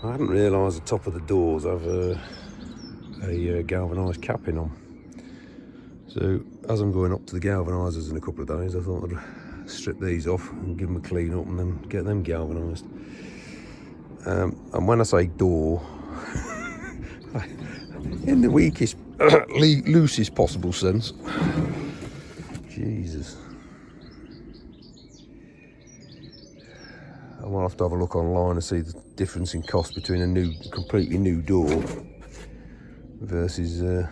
I hadn't realised the top of the doors have a galvanised capping on. So as I'm going up to the galvanisers in a couple of days, I thought I'd strip these off and give them a clean up and then get them galvanised. And when I say door, in the weakest, loosest possible sense. Jesus. I might have to have a look online and see the difference in cost between a completely new door versus, I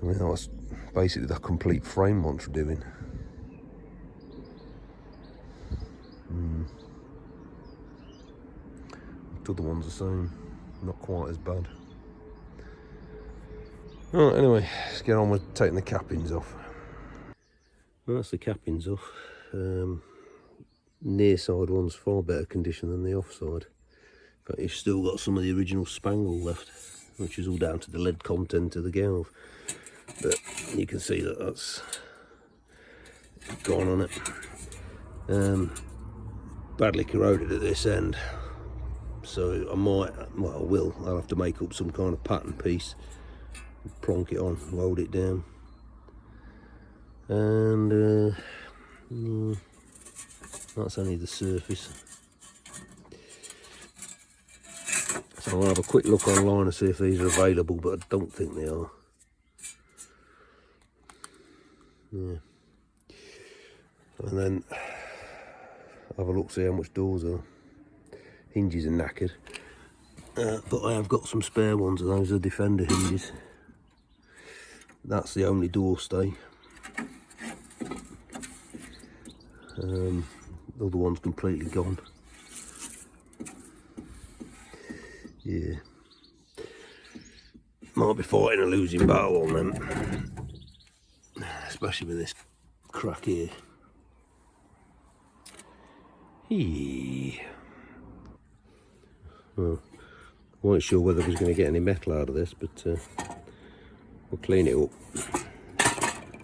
mean, that's basically the complete frame wants doing. The other one's the same, not quite as bad. Right, anyway, let's get on with taking the cappings off. Well, that's the cappings off. Near side one's far better condition than the off side. In fact, you've still got some of the original spangle left, which is all down to the lead content of the galv. But you can see that that's gone on it. Badly corroded at this end, so I might, well, I will. I'll have to make up some kind of pattern piece, plonk it on, load it down, and that's only the surface. So I'll have a quick look online and see if these are available, but I don't think they are. Yeah. And then have a look, see how much doors are. Hinges are knackered, but I have got some spare ones of those, are Defender hinges. That's the only door stay. The other one's completely gone. Yeah. Might be fighting a losing battle on them. Especially with this crack here. Well, I wasn't sure whether I was going to get any metal out of this, but we'll clean it up.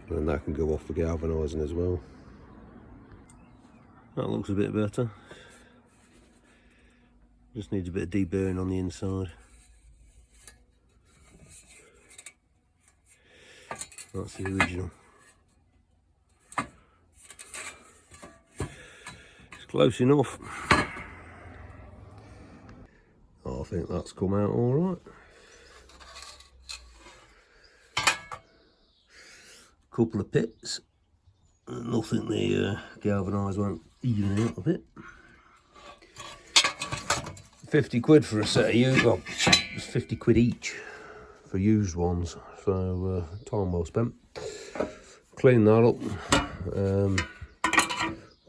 And that can go off for galvanising as well. That looks a bit better. Just needs a bit of deburring on the inside. That's the original. It's close enough. I think that's come out all right. Couple of pits. Nothing the galvanised won't even out a bit. 50 quid for a set of used, well, it's 50 quid each for used ones, so time well spent. Cleaned that up,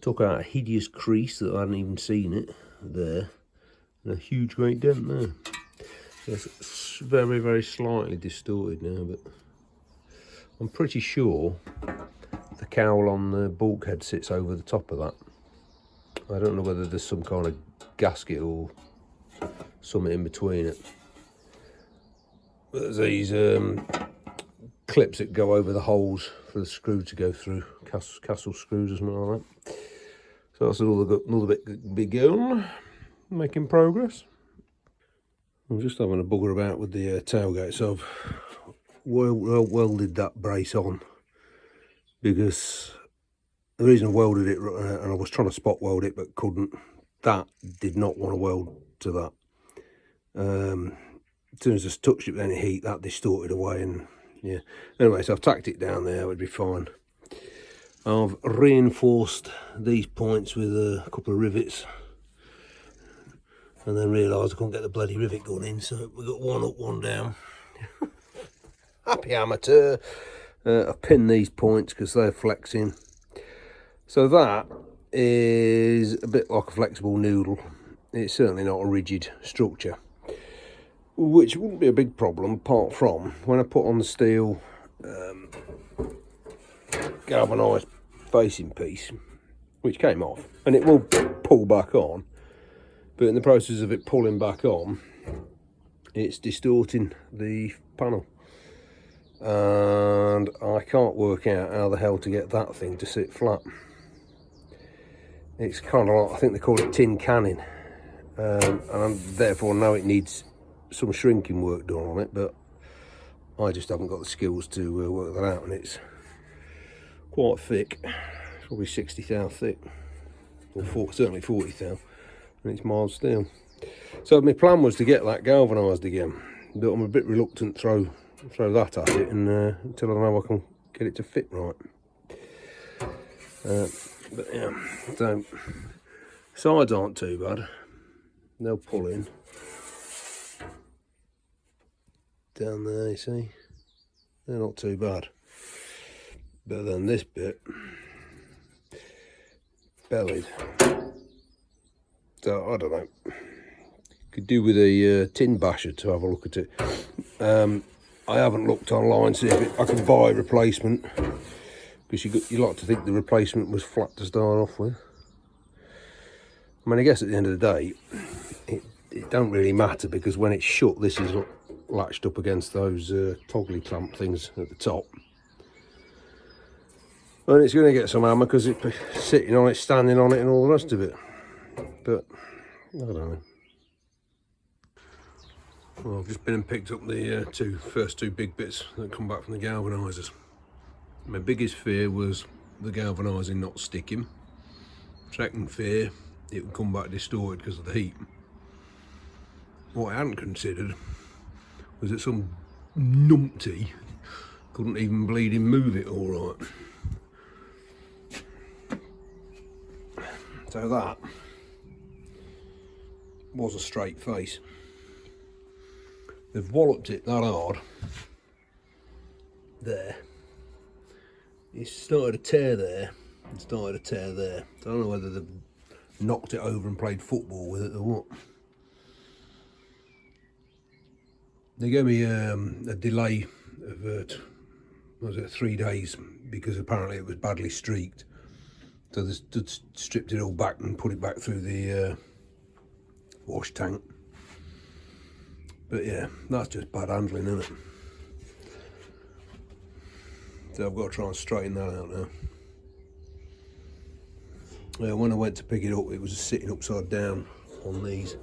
took out a hideous crease that I hadn't even seen it there, and a huge great dent there. So it's very, very slightly distorted now, but I'm pretty sure the cowl on the bulkhead sits over the top of that. I don't know whether there's some kind of gasket or something in between it. But there's these clips that go over the holes for the screw to go through, castle screws or something like that. So that's another bit begun, making progress. I'm just having a bugger about with the tailgate, so I've welded that brace on, because the reason I welded it, and I was trying to spot weld it but couldn't, that did not want to weld to that. As soon as I touched it with any heat, that distorted away, and yeah. Anyway, so I've tacked it down there, it would be fine. I've reinforced these points with a couple of rivets, and then realised I couldn't get the bloody rivet gun in, so we've got one up, one down. Happy amateur. I've pinned these points because they're flexing. So that is a bit like a flexible noodle. It's certainly not a rigid structure, which wouldn't be a big problem apart from when I put on the steel galvanised facing piece, which came off, and it will pull back on, but in the process of it pulling back on, it's distorting the panel, and I can't work out how the hell to get that thing to sit flat. It's kind of like, I think they call it tin canning. and therefore know it needs some shrinking work done on it, but I just haven't got the skills to work that out, and it's quite thick, probably 60 thou thick, or certainly 40 thou, and it's mild steel. So my plan was to get that galvanised again, but I'm a bit reluctant to throw that at it until I know I can get it to fit right. But yeah, so sides aren't too bad. They'll pull in down there, you see, they're not too bad. But then this bit, bellied, so I don't know, could do with a tin basher to have a look at it. I haven't looked online to see if I can buy a replacement, because you like to think the replacement was flat to start off with. I mean, I guess at the end of the day, it don't really matter, because when it's shut, this is latched up against those toggly clamp things at the top. And it's going to get some hammer because it's sitting on it, standing on it, and all the rest of it. But I don't know. Well, I've just been and picked up the first two big bits that come back from the galvanisers. My biggest fear was the galvanising not sticking. Second fear, it would come back distorted because of the heat. What I hadn't considered was that some numpty couldn't even bleeding move it all right. So that was a straight face. They've walloped it that hard there. It's started to tear there and started to tear there. I don't know whether they've knocked it over and played football with it or what. They gave me a delay of was it 3 days, because apparently it was badly streaked. So they stripped it all back and put it back through the wash tank. But yeah, that's just bad handling, isn't it? So I've got to try and straighten that out now. When I went to pick it up, it was sitting upside down on these.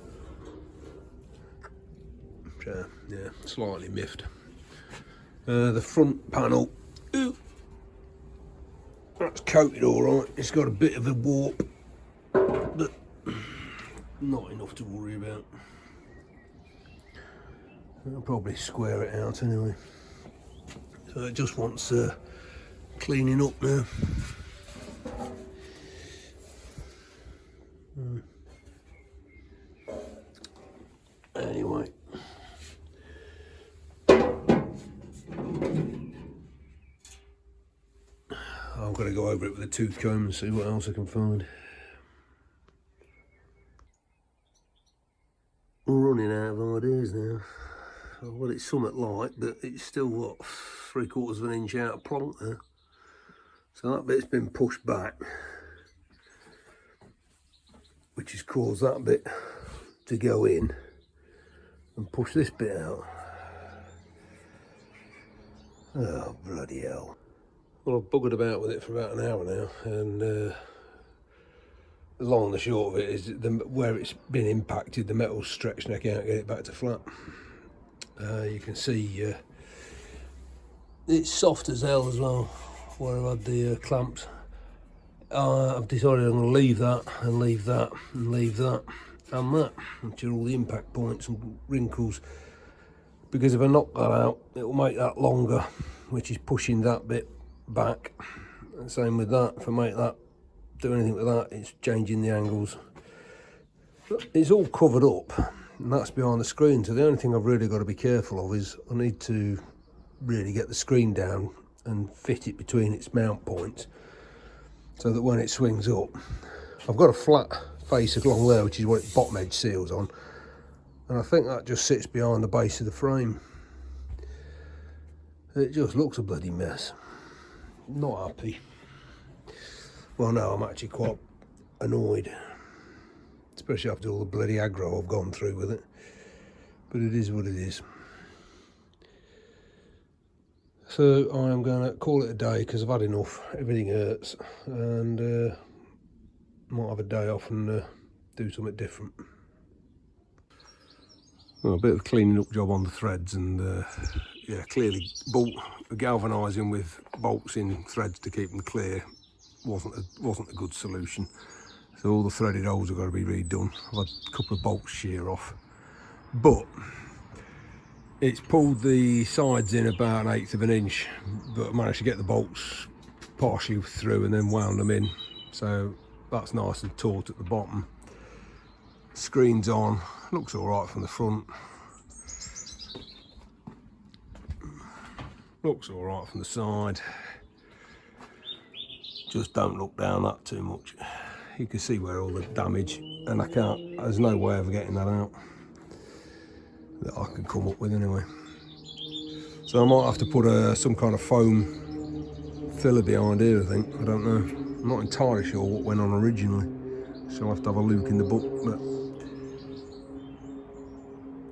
So, yeah, slightly miffed. The front panel, ooh, that's coated all right. It's got a bit of a warp, but not enough to worry about. I'll probably square it out anyway. So it just wants cleaning up now. Anyway. I've got to go over it with a tooth comb and see what else I can find. Running out of ideas now. Well, it's somewhat light, but it's still, what, 3/4 of an inch out of plonk there. So that bit's been pushed back, which has caused that bit to go in and push this bit out. Oh, bloody hell. Well, I've buggered about with it for about an hour now, and the long and the short of it is where it's been impacted, the metal's stretched and I can't get it back to flat. You can see it's soft as hell as well, where I've had the clamps. I've decided I'm going to leave that and leave that and leave that and that, which are all the impact points and wrinkles, because if I knock that out, it will make that longer, which is pushing that bit back. And same with that, if I make that, do anything with that, it's changing the angles. But it's all covered up, and that's behind the screen, so the only thing I've really got to be careful of is I need to really get the screen down and fit it between its mount points, so that when it swings up, I've got a flat face along there, which is what its bottom edge seals on, and I think that just sits behind the base of the frame. It just looks a bloody mess. Not happy. Well, no, I'm actually quite annoyed, especially after all the bloody aggro I've gone through with it, but it is what it is. So I am going to call it a day, because I've had enough. Everything hurts, and might have a day off and do something different. Well, a bit of a cleaning up job on the threads, and yeah, clearly galvanising with bolts in threads to keep them clear wasn't a good solution. So all the threaded holes have got to be redone. I've had a couple of bolts shear off, but it's pulled the sides in about 1/8 of an inch, but I managed to get the bolts partially through and then wound them in, so that's nice and taut at the bottom. Screen's on, looks all right from the front, looks all right from the side. Just don't look down that too much. You can see where all the damage, and there's no way of getting that out that I can come up with anyway. So I might have to put some kind of foam filler behind here, I think. I don't know. I'm not entirely sure what went on originally, so I'll have to have a look in the book. But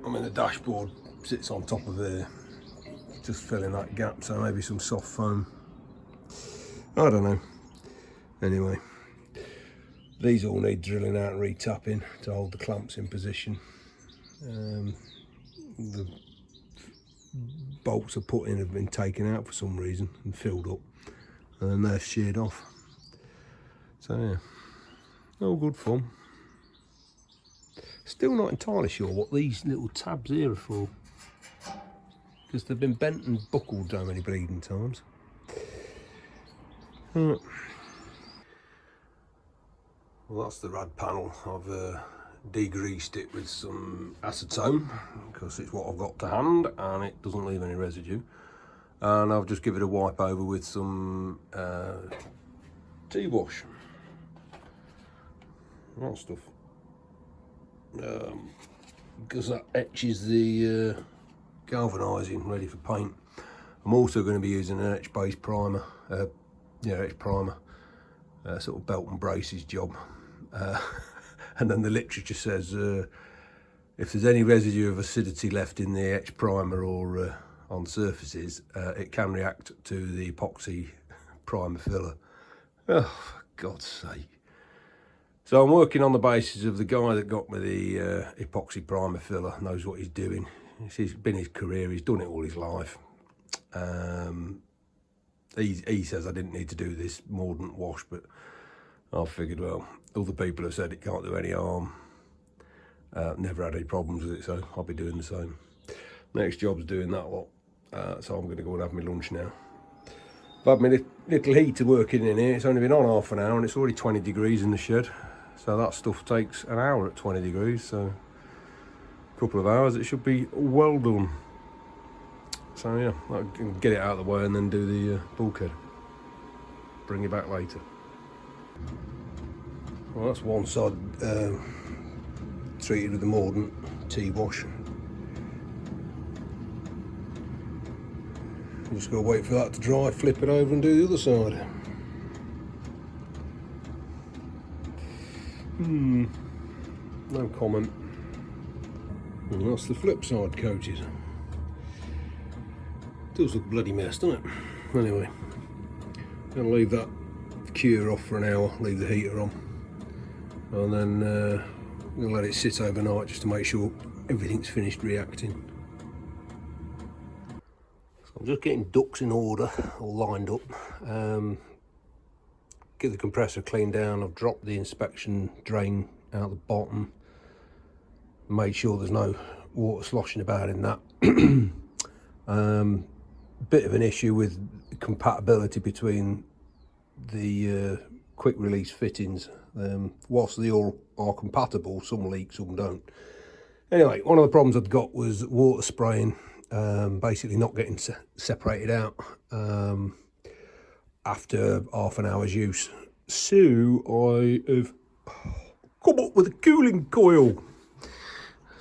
I mean, the dashboard sits on top of there, just filling that gap, so maybe some soft foam. I don't know. Anyway, these all need drilling out and retapping to hold the clamps in position. The bolts are put in have been taken out for some reason and filled up, and then they're sheared off. So yeah, all good fun. Still not entirely sure what these little tabs here are for, because they've been bent and buckled so many bleeding times. Well, that's the rad panel. I've degreased it with some acetone because it's what I've got to hand and it doesn't leave any residue. And I've just given it a wipe over with some tea wash. That stuff. Because that etches the galvanizing ready for paint. I'm also going to be using an etch base primer, etch primer, sort of belt and braces job. And then the literature says if there's any residue of acidity left in the etch primer or on surfaces, it can react to the epoxy primer filler. Oh, for God's sake. So I'm working on the basis of the guy that got me the epoxy primer filler knows what he's doing. It's been his career, he's done it all his life. He says I didn't need to do this mordant wash, but I figured, well, other people have said it can't do any harm. Never had any problems with it, so I'll be doing the same. Next job's doing that lot, so I'm going to go and have my lunch now. I've had my little heater working in here. It's only been on half an hour and it's already 20 degrees in the shed. So that stuff takes an hour at 20 degrees, so a couple of hours it should be well done. So yeah, I can get it out of the way and then do the bulkhead. Bring it back later. Well, that's one side treated with the mordant tea wash. Just gotta wait for that to dry, flip it over and do the other side. No comment. And that's the flip side coaches. Does look bloody mess, doesn't it? Anyway, gonna leave that cure off for an hour, leave the heater on, and then we'll let it sit overnight just to make sure everything's finished reacting. So I'm just getting ducts in order, all lined up. Get the compressor cleaned down. I've dropped the inspection drain out the bottom, made sure there's no water sloshing about in that. Bit of an issue with compatibility between the quick release fittings. Whilst they all are compatible, some leak, some don't. Anyway, one of the problems I've got was water spraying, basically not getting separated out after half an hour's use. So I have come up with a cooling coil.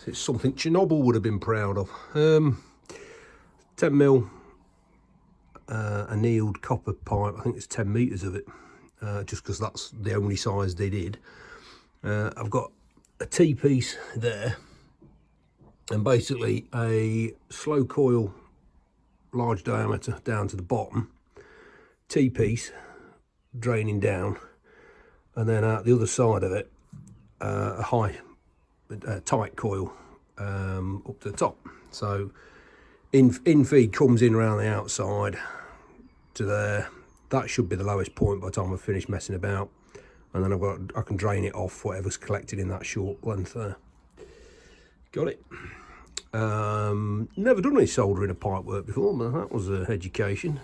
It's something Chernobyl would have been proud of. 10mm annealed copper pipe. I think it's 10 meters of it, just because that's the only size they did. I've got a T-piece there, and basically a slow coil, large diameter down to the bottom, T-piece draining down, and then out the other side of it, a tight coil up to the top. So in feed comes in around the outside to there. That should be the lowest point by the time I've finished messing about, and then I can drain it off whatever's collected in that short length there. Got it. Never done any soldering of pipe work before, but that was education.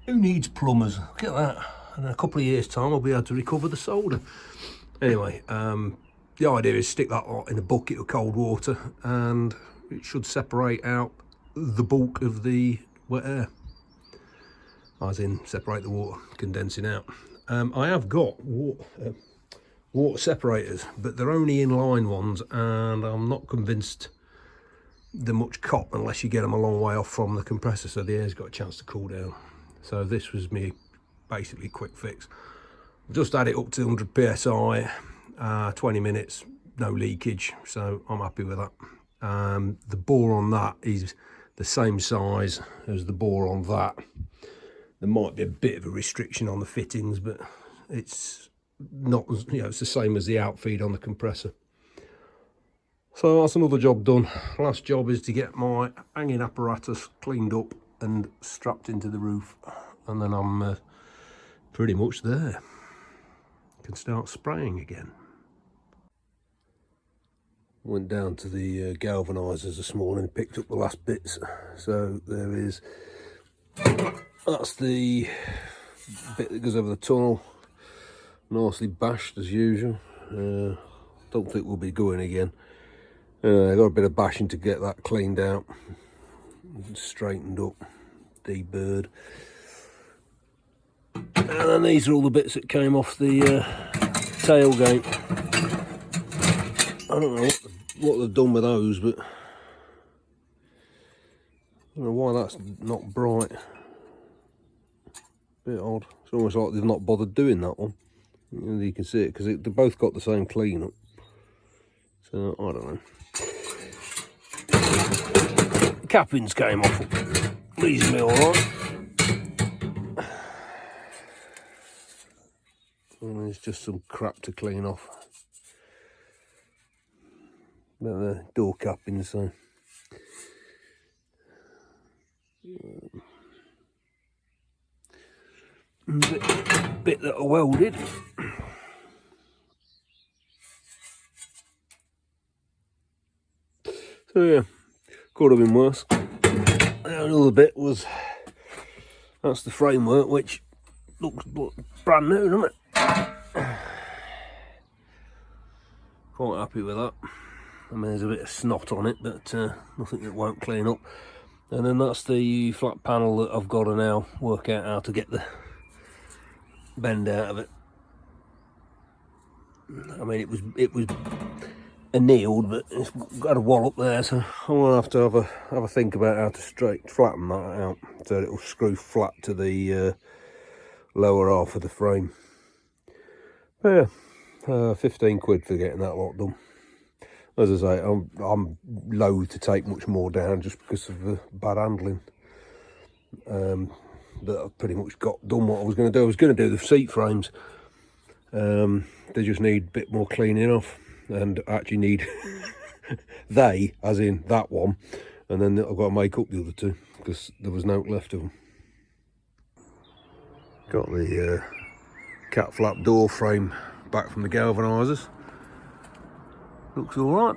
Who needs plumbers? Look at that. And in a couple of years' time, I'll be able to recover the solder. Anyway, the idea is stick that lot in a bucket of cold water, and it should separate out the bulk of the wet air. As in, separate the water condensing out. I have got water separators, but they're only inline ones, and I'm not convinced they're much cop unless you get them a long way off from the compressor, so the air's got a chance to cool down. So this was me basically quick fix. Just add it up to 100 psi, 20 minutes, no leakage, so I'm happy with that. The bore on that is the same size as the bore on that. There might be a bit of a restriction on the fittings, but it's not, you know, it's the same as the outfeed on the compressor. So that's another job done. Last job is to get my hanging apparatus cleaned up and strapped into the roof, and then I'm pretty much there. Can start spraying again. Went down to the galvanizers this morning, picked up the last bits. So there is, that's the bit that goes over the tunnel, nicely bashed as usual. Don't think we'll be going again. I got a bit of bashing to get that cleaned out, straightened up, deburred. And then these are all the bits that came off the tailgate. I don't know what they've done with those, but I don't know why that's not bright. Bit odd. It's almost like they've not bothered doing that one. You can see it because they both got the same cleanup. So I don't know. Cappings came off reasonably alright. And there's just some crap to clean off. But the door cappings, so bit that I welded. So yeah, could have been worse. Another bit was, that's the framework, which looks brand new, doesn't it? Quite happy with that. I mean, there's a bit of snot on it, but nothing that won't clean up. And then that's the flat panel that I've got to now work out how to get the bend out of it. I mean, it was annealed, but it's got a wall up there, so I'm gonna have to have a think about how to flatten that out so it'll screw flat to the lower half of the frame. But yeah, 15 quid for getting that lot done. As I say, I'm loath to take much more down just because of the bad handling. But I've pretty much done what I was going to do. I was going to do the seat frames. They just need a bit more cleaning off, and actually need they, as in that one, and then I've got to make up the other two because there was no left of them. Got the cat flap door frame back from the galvanizers. Looks all right.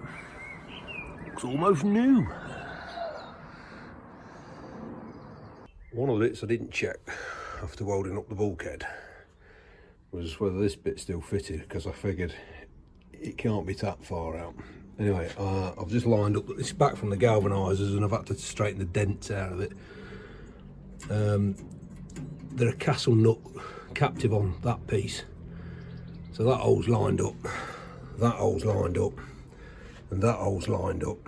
Looks almost new. One of the bits I didn't check after welding up the bulkhead was whether this bit's still fitted, because I figured it can't be that far out. Anyway, I've just lined up, it's back from the galvanizers, and I've had to straighten the dents out of it. They're a castle nut captive on that piece, so that hole's lined up, that hole's lined up, and that hole's lined up,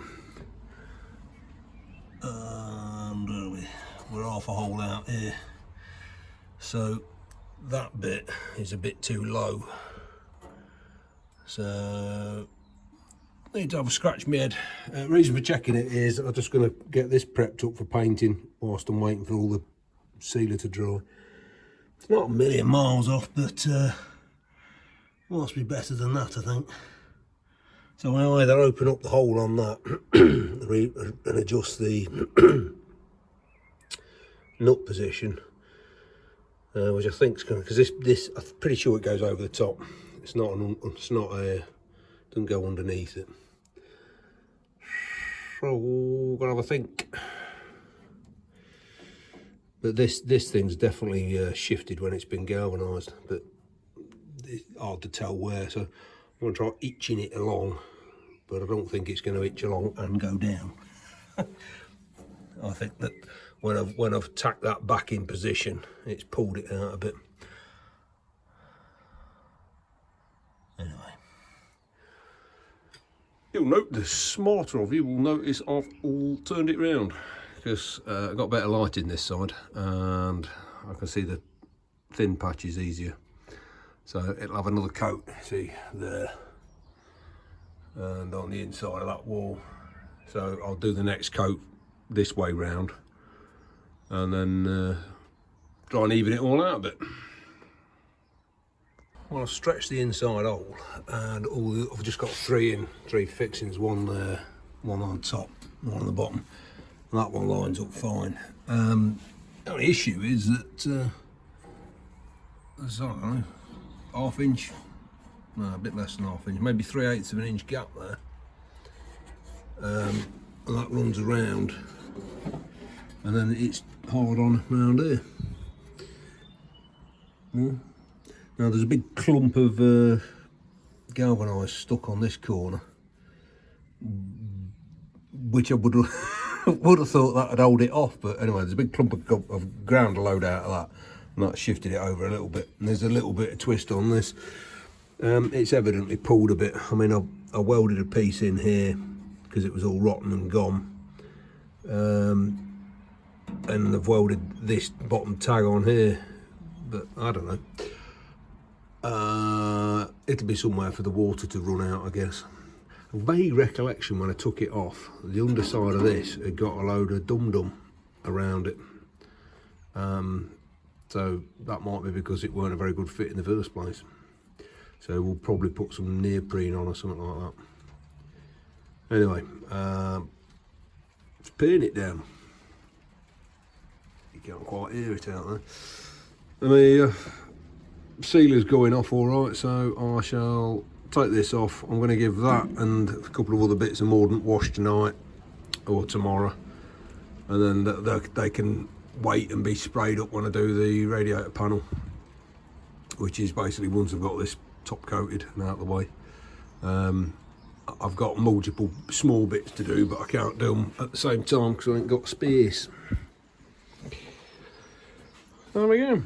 and we're half a hole out here, so that bit is a bit too low, so I need to have a scratch my head. Reason for checking it is I'm just going to get this prepped up for painting whilst I'm waiting for all the sealer to dry. It's not a million miles off, but must be better than that, I think. So I either open up the hole on that and adjust the nut position, which I think is going to, because this I'm pretty sure it goes over the top. It's not doesn't go underneath it. So gotta have a think. But this thing's definitely shifted when it's been galvanised, but it's hard to tell where. So I'm going to try itching it along, but I don't think it's going to itch along and go down. I think that when I've tacked that back in position, it's pulled it out a bit. Anyway, you'll note, the smarter of you will notice I've all turned it round, because I've got better lighting this side and I can see the thin patches easier. So it'll have another coat, see there, and on the inside of that wall. So I'll do the next coat this way round and then try and even it all out a bit. Well, I've stretched the inside hole and I've just got three fixings, one there, one on top, one on the bottom. And that one lines up fine. The only issue is that there's, I don't know, half inch, no, a bit less than half inch, maybe 3/8 of an inch gap there. And that runs around and then it's hard on around here. Now there's a big clump of galvanised stuck on this corner, which I would have thought that would hold it off, but anyway, there's a big clump of ground to load out of that, and that shifted it over a little bit. And there's a little bit of twist on this. It's evidently pulled a bit. I mean, I welded a piece in here because it was all rotten and gone, and I've welded this bottom tag on here, but I don't know. It'll be somewhere for the water to run out, I guess. A vague recollection when I took it off, the underside of this had got a load of dum-dum around it. So that might be because it weren't a very good fit in the first place. So we'll probably put some neoprene on or something like that. Anyway, let's pin it down. You can't quite hear it out there. And the sealer's going off all right, so I shall take this off. I'm going to give that and a couple of other bits of mordant wash tonight or tomorrow, and then they can wait and be sprayed up when I do the radiator panel, which is basically once I've got this top coated and out of the way. I've got multiple small bits to do, but I can't do them at the same time because I ain't got space. There we go.